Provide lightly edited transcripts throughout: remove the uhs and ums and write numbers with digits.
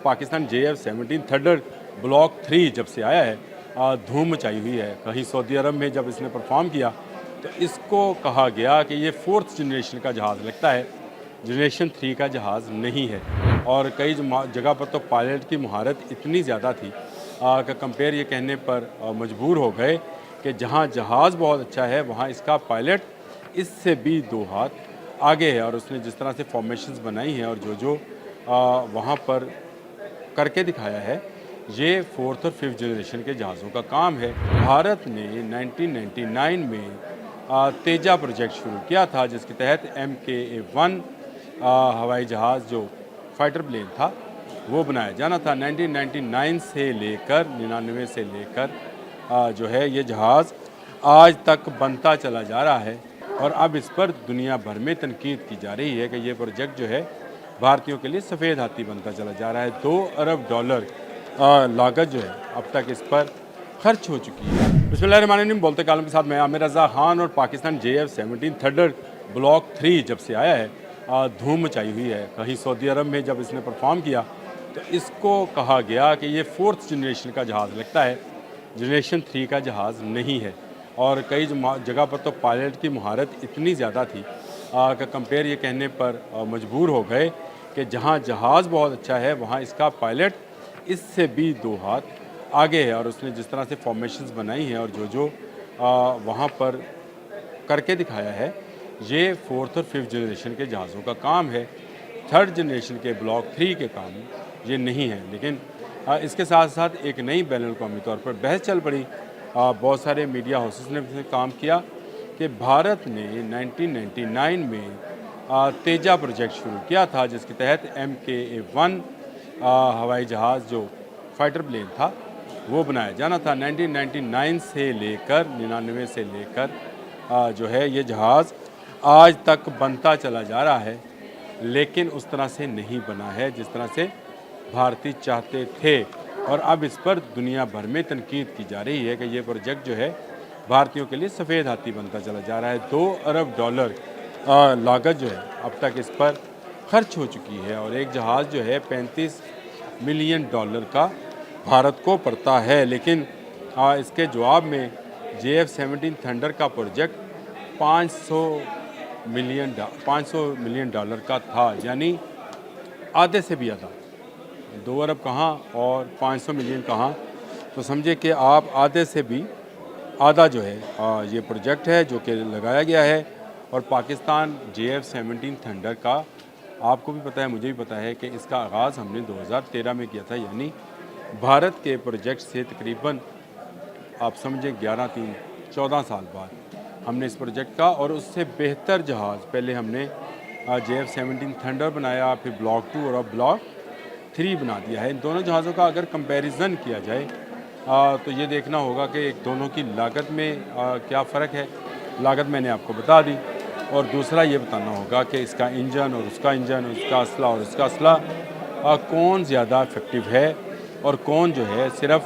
Pakistan JF-17 thunder block 3 जब से आया है धूम मचाई हुई है। कहीं सऊदी अरब में जब इसने परफॉर्म किया तो इसको कहा गया कि ये 4th जनरेशन का जहाज़ लगता है, जनरेशन 3 का जहाज़ नहीं है। और कई जगह पर तो पायलट की महारत इतनी ज़्यादा थी कि कंपेयर ये कहने पर मजबूर हो गए कि जहाँ जहाज़ बहुत अच्छा है वहाँ इसका पायलट इससे भी 2 हाथ आगे है। और उसने जिस तरह से फॉर्मेशंस बनाई हैं और जो वहाँ पर करके दिखाया है, ये 4th और 5th जनरेशन के जहाज़ों का काम है। भारत ने 1999 में तेजा प्रोजेक्ट शुरू किया था, जिसके तहत MKA-1 हवाई जहाज़ जो फाइटर प्लेन था वो बनाया जाना था। 1999 से लेकर 99 से लेकर जो है ये जहाज़ आज तक बनता चला जा रहा है। और अब इस पर दुनिया भर में तनकीद की जा रही है कि ये प्रोजेक्ट जो है भारतीयों के लिए सफ़ेद हाथी बनता चला जा रहा है। $2 अरब लागत जो है अब तक इस पर खर्च हो चुकी है। बिस्मिल्लाहिर्रहमानिर्रहीम, बोलते कालम के साथ मैं आमिर रज़ा खान। और पाकिस्तान JF-17 थंडर ब्लॉक 3 जब से आया है धूम मचाई हुई है। कहीं सऊदी अरब में जब इसने परफॉर्म किया तो इसको कहा गया कि ये 4th जनरेशन का जहाज़ लगता है, जनरेशन 3 का जहाज़ नहीं है। और कई जगह पर तो पायलट की महारत इतनी ज़्यादा थी कि कंपेयर ये कहने पर मजबूर हो गए कि जहाँ जहाज़ बहुत अच्छा है वहाँ इसका पायलट इससे भी 2 हाथ आगे है। और उसने जिस तरह से फॉर्मेशंस बनाई हैं और जो वहाँ पर करके दिखाया है, ये 4th और 5th जनरेशन के जहाज़ों का काम है। 3rd जनरेशन के ब्लॉक 3 के काम ये नहीं है। लेकिन इसके साथ साथ एक नई बैनुल-अक़वामी तौर पर बहस चल पड़ी। बहुत सारे मीडिया हाउसेस ने भी काम किया कि भारत ने 1999 में तेजा प्रोजेक्ट शुरू किया था, जिसके तहत MKA-1 हवाई जहाज़ जो फाइटर प्लेन था वो बनाया जाना था। 1999 से लेकर 99 से लेकर जो है ये जहाज़ आज तक बनता चला जा रहा है, लेकिन उस तरह से नहीं बना है जिस तरह से भारतीय चाहते थे। और अब इस पर दुनिया भर में तनकीद की जा रही है कि ये प्रोजेक्ट जो है भारतीयों के लिए सफ़ेद हाथी बनता चला जा रहा है। $2 अरब लागत जो है अब तक इस पर खर्च हो चुकी है। और एक जहाज़ जो है $35 मिलियन का भारत को पड़ता है। लेकिन इसके जवाब में JF-17 थंडर का प्रोजेक्ट $500 मिलियन का था, यानी आधे से भी ज़्यादा। 2 अरब कहाँ और 500 मिलियन कहाँ, तो समझे कि आप आधे से भी आधा जो है ये प्रोजेक्ट है जो कि लगाया गया है। और पाकिस्तान JF-17 थंडर का आपको भी पता है, मुझे भी पता है कि इसका आगाज़ हमने 2013 में किया था, यानी भारत के प्रोजेक्ट से तकरीबन आप समझे 14 साल बाद हमने इस प्रोजेक्ट का और उससे बेहतर जहाज़ पहले हमने JF-17 थंडर बनाया, फिर ब्लॉक 2 और अब ब्लॉक 3 बना दिया है। इन दोनों जहाज़ों का अगर कंपैरिजन किया जाए तो ये देखना होगा कि एक दोनों की लागत में क्या फ़र्क है। लागत मैंने आपको बता दी। और दूसरा ये बताना होगा कि इसका इंजन और उसका इंजन, उसका असला और उसका असला कौन ज़्यादा इफ़ेक्टिव है और कौन जो है सिर्फ़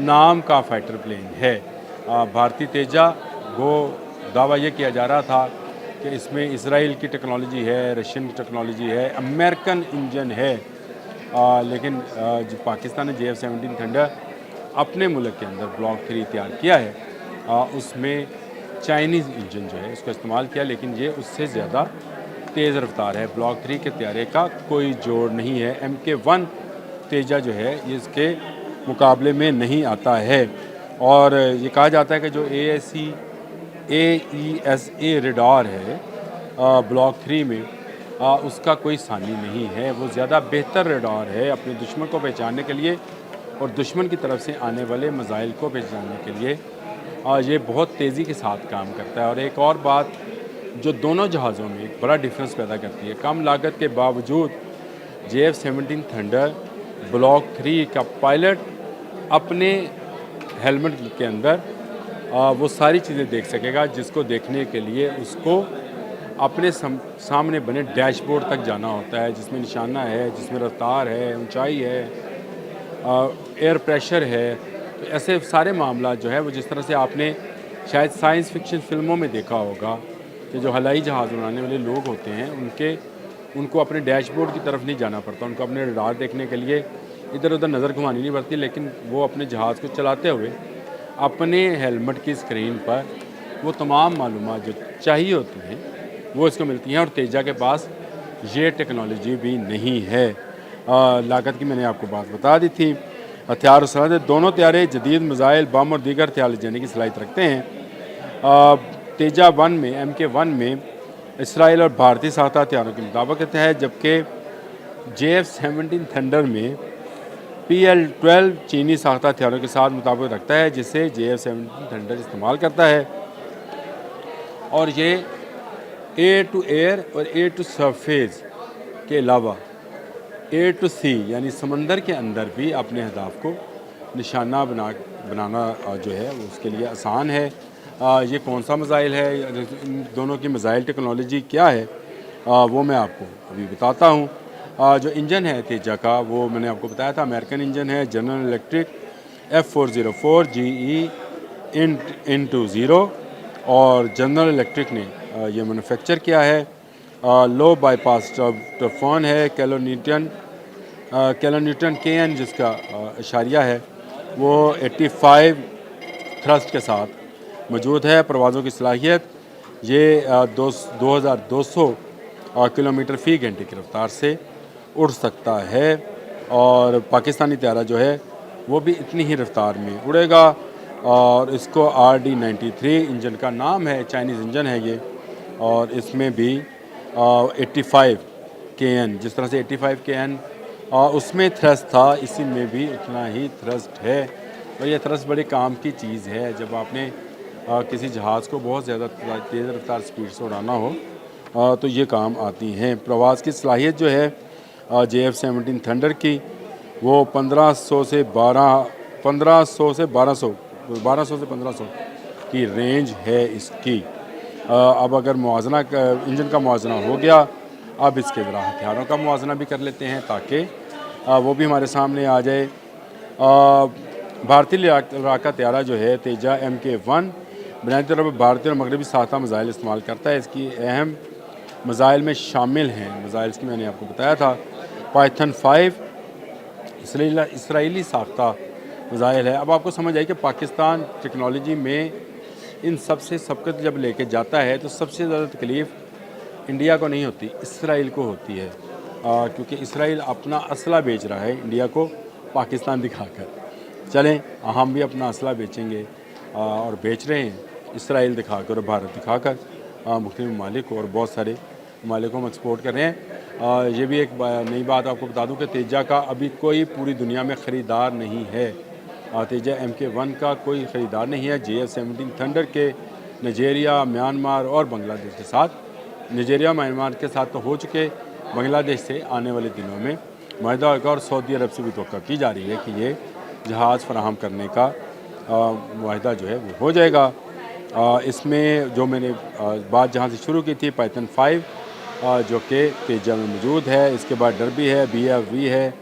नाम का फ़ाइटर प्लेन है। भारतीय तेजा वो दावा ये किया जा रहा था कि इसमें इसराइल की टेक्नोलॉजी है, रशियन की टेक्नोलॉजी है, अमेरिकन इंजन है। लेकिन जो पाकिस्तान ने JF-17 थंडर अपने मुल्क के अंदर ब्लॉक 3 तैयार किया है उसमें चाइनीज़ इंजन जो है इसको इस्तेमाल किया, लेकिन ये उससे ज़्यादा तेज़ रफ्तार है। ब्लॉक 3 के तैयारे का कोई जोड़ नहीं है। MK-1 तेजा जो है ये इसके मुकाबले में नहीं आता है। और ये कहा जाता है कि जो AESA रेडार है ब्लॉक 3 में उसका कोई सानी नहीं है। वो ज़्यादा बेहतर रेडार है अपने दुश्मन को पहचानने के लिए और दुश्मन की तरफ से आने वाले मज़ाइल को पहचानने के लिए ये बहुत तेज़ी के साथ काम करता है। और एक और बात जो दोनों जहाज़ों में एक बड़ा डिफरेंस पैदा करती है, कम लागत के बावजूद JF-17 थंडर ब्लॉक 3 का पायलट अपने हेलमेट के अंदर वो सारी चीज़ें देख सकेगा जिसको देखने के लिए उसको अपने सामने बने डैशबोर्ड तक जाना होता है, जिसमें निशाना है, जिसमें रफ्तार है, ऊंचाई है, एयर प्रेशर है। तो ऐसे सारे मामला जो है वो जिस तरह से आपने शायद साइंस फिक्शन फिल्मों में देखा होगा कि जो हवाई जहाज़ बनाने वाले लोग होते हैं उनके उनको अपने डैशबोर्ड की तरफ नहीं जाना पड़ता, उनको अपने रडार देखने के लिए इधर उधर नज़र घुमानी नहीं पड़ती, लेकिन वो अपने जहाज़ को चलाते हुए अपने हेलमेट की स्क्रीन पर वो तमाम मालूमात जो चाहिए होती हैं वो इसको मिलती हैं। और तेजा के पास ये टेक्नोलॉजी भी नहीं है। लागत की मैंने आपको बात बता दी थी। हथियार और सलाह दोनों त्यारे जदीद मिज़ाइल, बम और दीगर हथियार ले जाने की सलाहियत रखते हैं। तेजा 1 में MK1 में इसराइल और भारतीय साख्ता हथियारों की मुताबिकत है, जबकि JF-17 थंडर में PL-12 चीनी साख्ता हथियारों के साथ मुताबिक रखता है, जिसे JF-17 थंडर इस्तेमाल करता है। और ये एयर टू एयर और एयर टू सरफेस के अलावा एयर टू सी यानी समंदर के अंदर भी अपने अहदाफ को निशाना बनाना जो है वो उसके लिए आसान है। ये कौन सा मिज़ाइल है, इन दोनों की मिज़ाइल टेक्नोलॉजी क्या है, वो मैं आपको अभी बताता हूँ। जो इंजन है तेजा का वो मैंने आपको बताया था अमेरिकन इंजन है, general electric F404 GE IN20, और जनरल इलेक्ट्रिक ने ये मैन्युफैक्चर किया है। लो बाईपास टर्फॉन है, किलोन्यूटन KN जिसका इशारिया है वो 85 थ्रस्ट के साथ मौजूद है। परवाज़ों की सलाहियत ये 2200 किलोमीटर फ़ी घंटे की रफ्तार से उड़ सकता है, और पाकिस्तानी त्यारा जो है वो भी इतनी ही रफ्तार में उड़ेगा। और इसको RD-93 इंजन का नाम है, चाइनीज़ इंजन है ये, और इसमें भी 85 KN, जिस तरह से 85 KN उसमें थ्रस्ट था, इसी में भी उतना ही थ्रस्ट है। और ये थ्रस्ट बड़े काम की चीज़ है जब आपने किसी जहाज़ को बहुत ज़्यादा तेज़ रफ्तार स्पीड से उड़ाना हो, तो ये काम आती हैं। प्रवास की सलाहियत जो है JF-17 थंडर की वो 1500 से 1200 की रेंज है इसकी। अब अगर मुआवजना इंजन का मुआवजना हो गया, अब इसके ज़रा हथियारों का मुआवजना भी कर लेते हैं ताकि वो भी हमारे सामने आ जाए। भारतीय लड़ाका त्यारा जो है तेजा MK1 बुनियादी तौर पर भारतीय और मगरबी साख्ता मिज़ाइल इस्तेमाल करता है। इसकी अहम मिज़ाइल में शामिल हैं, मिज़ाइल्स की मैंने आपको बताया था, पाइथन 5 इसराइली साख्ता मिज़ाइल है। अब आपको समझ आई कि पाकिस्तान टेक्नोलॉजी में इन सब से सबकत जब लेके जाता है तो सबसे ज़्यादा तकलीफ़ इंडिया को नहीं होती, इसराइल को होती है, क्योंकि इसराइल अपना असला बेच रहा है इंडिया को पाकिस्तान दिखाकर। चलें हम भी अपना असला बेचेंगे, और बेच रहे हैं इसराइल दिखाकर और भारत दिखाकर मुख्तलिफ ममालिक को, और बहुत सारे ममालिक को हम एक्सपोर्ट कर रहे हैं। ये भी एक नई बात आपको बता दूं कि तेजा का अभी कोई पूरी दुनिया में ख़रीदार नहीं है। तेजा MK1 का कोई ख़रीदार नहीं है। JF-17 थंडर के नाइजीरिया, म्यांमार और बांग्लादेश के साथ, नाइजीरिया म्यांमार के साथ तो हो चुके, बांग्लादेश से आने वाले दिनों में मुआहदा होगा, और सऊदी अरब से भी तवक्को की जा रही है कि ये जहाज़ फराहम करने का मुआहदा जो है वो हो जाएगा। इसमें जो मैंने बात जहाँ से शुरू की थी, पाइथन 5 जो कि तेजा में मौजूद है, इसके बाद डर्बी है, BFV है,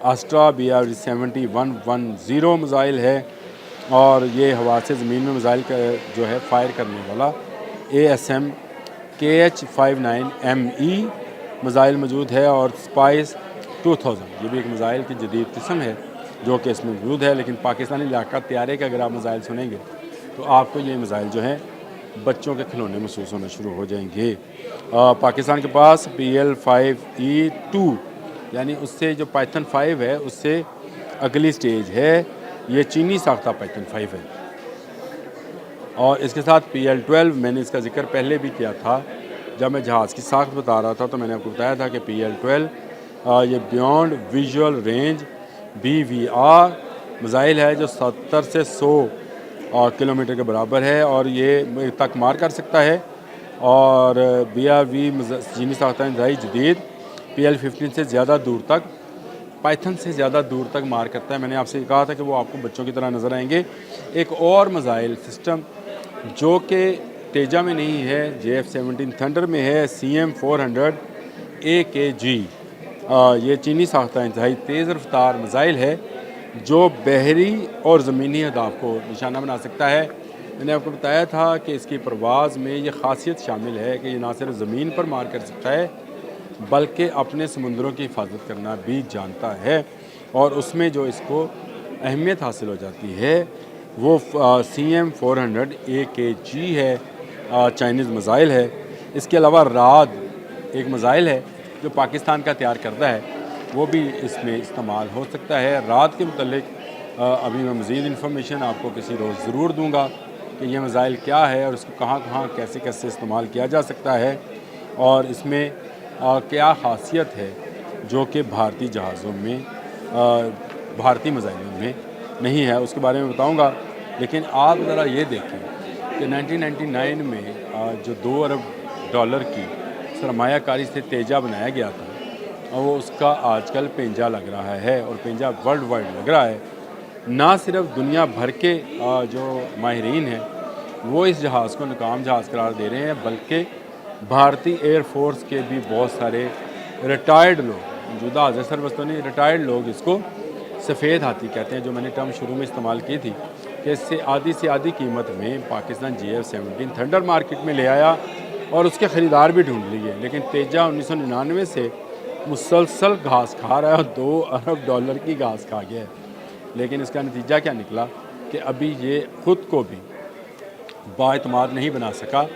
आस्ट्रा BR-70-110 मिज़ाइल है, और ये हवा से ज़मीन में मिज़ाइल का जो है फ़ायर करने वाला ASM KH-59ME मिज़ाइल मौजूद है, और स्पाइस 2000 ये भी एक मिज़ाइल की जदीद किस्म है जो कि इसमें मौजूद है। लेकिन पाकिस्तानी इलाका त्यारे के अगर आप मिज़ाइल सुनेंगे तो आपको ये मिज़ाइल जो हैं बच्चों के खिलौने महसूस होना शुरू हो जाएंगे। पाकिस्तान के पास PL-5E2 यानी उससे जो पाइथन 5 है उससे अगली स्टेज है, ये चीनी साख्ता पाइथन 5 है। और इसके साथ PL-12 मैंने इसका जिक्र पहले भी किया था जब मैं जहाज़ की साख्त बता रहा था, तो मैंने आपको बताया था कि PL-12 ये beyond visual range BVR missile है जो 70 से 100 किलोमीटर के बराबर है, और ये तक मार कर सकता है। और BRV चीनी साख्ता इंतहाई जदीद PL-15 से ज़्यादा दूर तक, पाइथन से ज़्यादा दूर तक मार करता है। मैंने आपसे कहा था कि वो आपको बच्चों की तरह नज़र आएंगे। एक और मिज़ाइल सिस्टम जो कि तेजा में नहीं है, JF-17 थंडर में है, CM-400 AKG। ये चीनी साख्ता इंतहाई तेज़ रफ्तार मिज़ाइल है जो बहरी और ज़मीनी अहदाफ को निशाना बना सकता है। मैंने आपको बताया था कि इसकी परवाज़ में ये ख़ासियत शामिल है कि ये ना सिर्फ ज़मीन पर मार कर सकता है बल्कि अपने समुंदरों की हिफाजत करना भी जानता है। और उसमें जो इसको अहमियत हासिल हो जाती है वो CM-400 AKG है, चाइनीज़ मिसाइल है। इसके अलावा राद एक मिसाइल है जो पाकिस्तान का तैयार करता है, वो भी इसमें इस्तेमाल हो सकता है। रात के मुतल्लिक अभी मैं मज़ीद इन्फॉर्मेशन आपको किसी रोज़ ज़रूर दूंगा कि ये मिसाइल क्या है और इसको कहाँ कहाँ कैसे कैसे इस्तेमाल किया जा सकता है और इसमें क्या ख़ासियत है जो कि भारतीय जहाज़ों में भारतीय मिसाइलों में नहीं है, उसके बारे में बताऊंगा। लेकिन आप ज़रा ये देखें कि 1999 में जो $2 अरब की सरमायाकारी से तेजा बनाया गया था, और वो उसका आजकल पेंजा लग रहा है और पेंजा वर्ल्ड वाइड लग रहा है। ना सिर्फ दुनिया भर के जो माहिरीन हैं वो इस जहाज़ को नाकाम जहाज़ करार दे रहे हैं, बल्कि भारतीय एयरफोर्स के भी बहुत सारे रिटायर्ड लोग, मौजूदा हाज़िर सरबस्त नहीं, रिटायर्ड लोग इसको सफ़ेद हाथी कहते हैं, जो मैंने टर्म शुरू में इस्तेमाल की थी कि इससे आधी कीमत में पाकिस्तान GF-17 थंडर मार्केट में ले आया और उसके ख़रीदार भी ढूंढ लिए। लेकिन तेजा 1999 से मुसलसल घास खा रहा है और $2 अरब की घास खा गया है। लेकिन इसका नतीजा क्या निकला कि अभी ये ख़ुद को भी बाएतमाद नहीं बना सका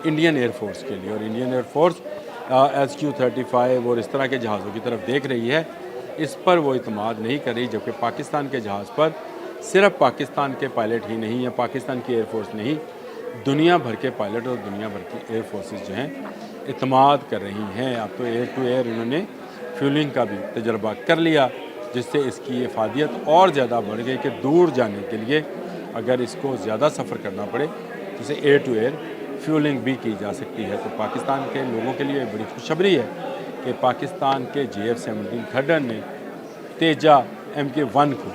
इंडियन एयरफोर्स के लिए, और इंडियन एयरफोर्स SQ-35 और इस तरह के जहाज़ों की तरफ देख रही है, इस पर वो इतमाद नहीं कर रही। जबकि पाकिस्तान के जहाज़ पर सिर्फ पाकिस्तान के पायलट ही नहीं, या पाकिस्तान की एयरफोर्स नहीं, दुनिया भर के पायलट और दुनिया भर की एयरफोर्सेस जो हैं इतमाद कर रही हैं। अब तो एयर टू एयर इन्होंने फ्यूलिंग का भी तजर्बा कर लिया, जिससे इसकी अफादियत और ज़्यादा बढ़ गई कि दूर जाने के लिए अगर इसको ज़्यादा सफ़र करना पड़े जिसे एयर टू एयर फ्यूलिंग भी की जा सकती है। तो पाकिस्तान के लोगों के लिए बड़ी खुशखबरी है कि पाकिस्तान के GF-17 थंडर ने तेजा MK-1 को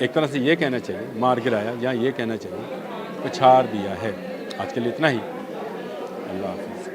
एक तरह से ये कहना चाहिए मार गिराया, या ये कहना चाहिए पछाड़ दिया है। आज के लिए इतना ही। अल्लाह हाफ़िज़।